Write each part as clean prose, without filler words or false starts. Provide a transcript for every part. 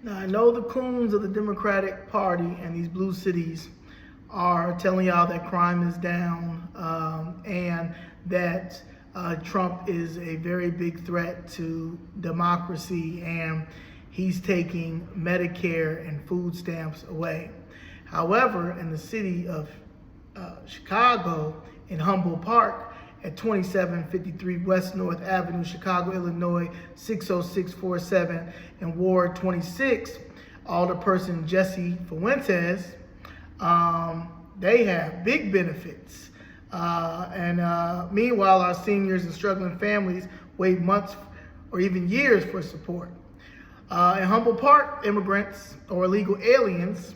Now, I know the coons of the Democratic Party and these blue cities are telling y'all that crime is down and that Trump is a very big threat to democracy and he's taking Medicare and food stamps away. However, in the city of Chicago, in Humboldt Park, at 2753 West North Avenue, Chicago, Illinois, 60647, in Ward 26, Alderperson Jessica Fuentes, they have big benefits. Meanwhile, our seniors and struggling families wait months or even years for support. In Humboldt Park, immigrants or illegal aliens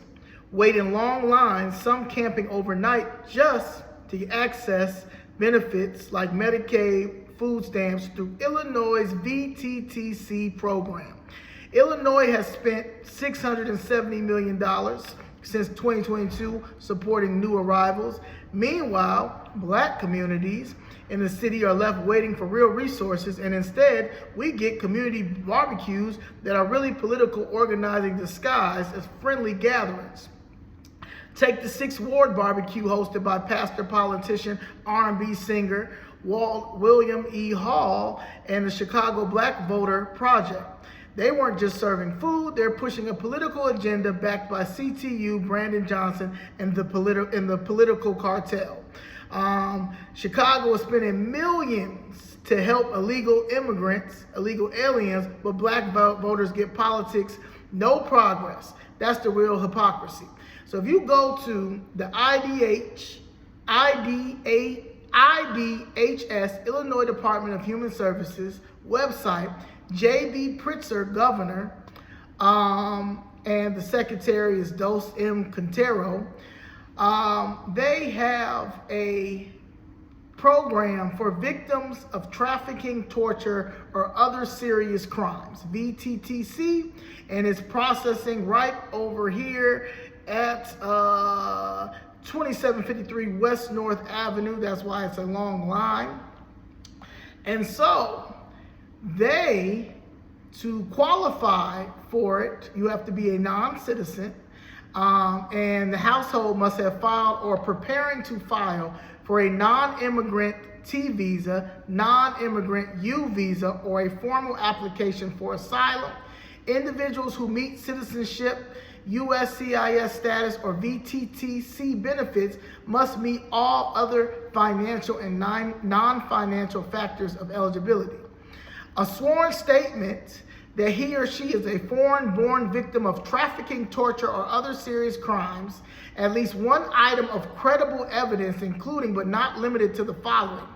wait in long lines, some camping overnight just to access benefits like Medicaid food stamps through Illinois' VTTC program. Illinois has spent $670 million since 2022 supporting new arrivals. Meanwhile, Black communities in the city are left waiting for real resources, and instead we get community barbecues that are really political organizing disguised as friendly gatherings. Take the 6th Ward barbecue hosted by pastor, politician, R&B singer William E. Hall and the Chicago Black Voter Project. They weren't just serving food, they're pushing a political agenda backed by CTU, Brandon Johnson, and the political cartel. Chicago is spending millions to help illegal immigrants, illegal aliens, but Black voters get politics, no progress. That's the real hypocrisy. So if you go to the IDHS, Illinois Department of Human Services website, J.B. Pritzker, governor, and the secretary is Dulce M. Quintero, they have a program for victims of trafficking, torture, or other serious crimes, VTTC, and it's processing right over here at 2753 West North Avenue. That's why it's a long line. And so to qualify for it, you have to be a non-citizen, and the household must have filed or preparing to file for a non-immigrant T visa, non-immigrant U visa, or a formal application for asylum. Individuals who meet citizenship, USCIS status, or VTTC benefits must meet all other financial and non-financial factors of eligibility. A sworn statement that he or she is a foreign-born victim of trafficking, torture, or other serious crimes, at least one item of credible evidence, including but not limited to the following: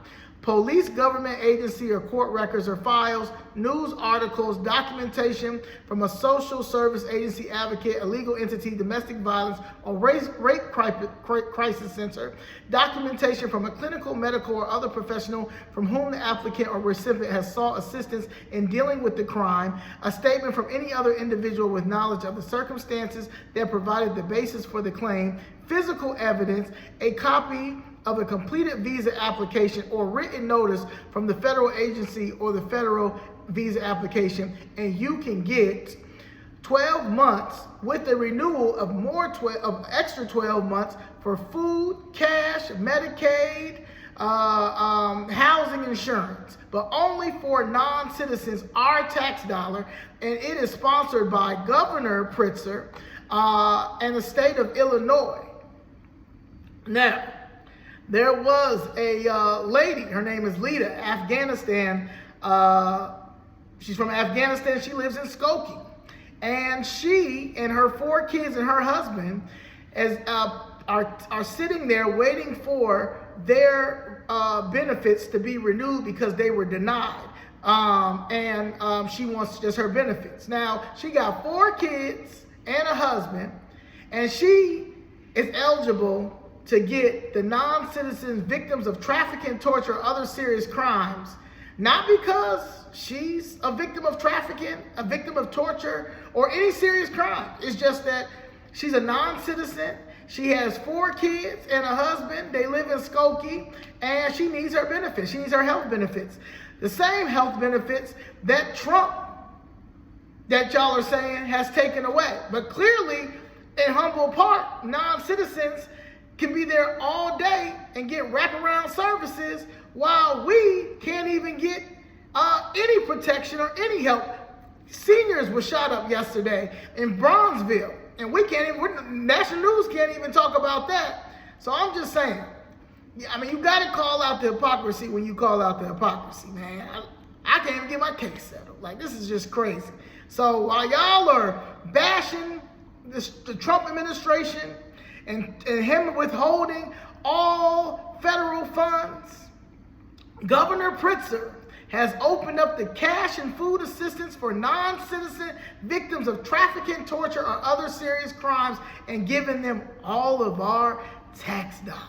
police, government agency, or court records or files, news articles, documentation from a social service agency, advocate, a legal entity, domestic violence, or rape crisis center, documentation from a clinical, medical, or other professional from whom the applicant or recipient has sought assistance in dealing with the crime, a statement from any other individual with knowledge of the circumstances that provided the basis for the claim, physical evidence, a copy of a completed visa application or written notice from the federal agency or the federal visa application, and you can get 12 months with a renewal of extra 12 months for food, cash, Medicaid, housing insurance, but only for non-citizens, our tax dollar, and it is sponsored by Governor Pritzker and the state of Illinois. Now, there was a lady, her name is Lita, Afghanistan. She's from Afghanistan, she lives in Skokie. And she and her 4 kids and her husband are sitting there waiting for their benefits to be renewed because they were denied. She wants just her benefits. Now, she got 4 kids and a husband, and she is eligible to get the non-citizens victims of trafficking, torture, or other serious crimes, not because she's a victim of trafficking, a victim of torture, or any serious crime. It's just that she's a non-citizen. She has 4 kids and a husband. They live in Skokie, and she needs her benefits. She needs her health benefits. The same health benefits that Trump that y'all are saying has taken away. But clearly, in Humboldt Park, non-citizens can be there all day and get wraparound services while we can't even get any protection or any help. Seniors were shot up yesterday in Bronzeville, and we can't even, national news can't even talk about that. So I'm just saying, I mean, you got to call out the hypocrisy when you call out the hypocrisy, man. I can't even get my case settled. Like, this is just crazy. So while y'all are bashing the Trump administration and him withholding all federal funds, Governor Pritzker has opened up the cash and food assistance for non-citizen victims of trafficking, torture, or other serious crimes and given them all of our tax dollars.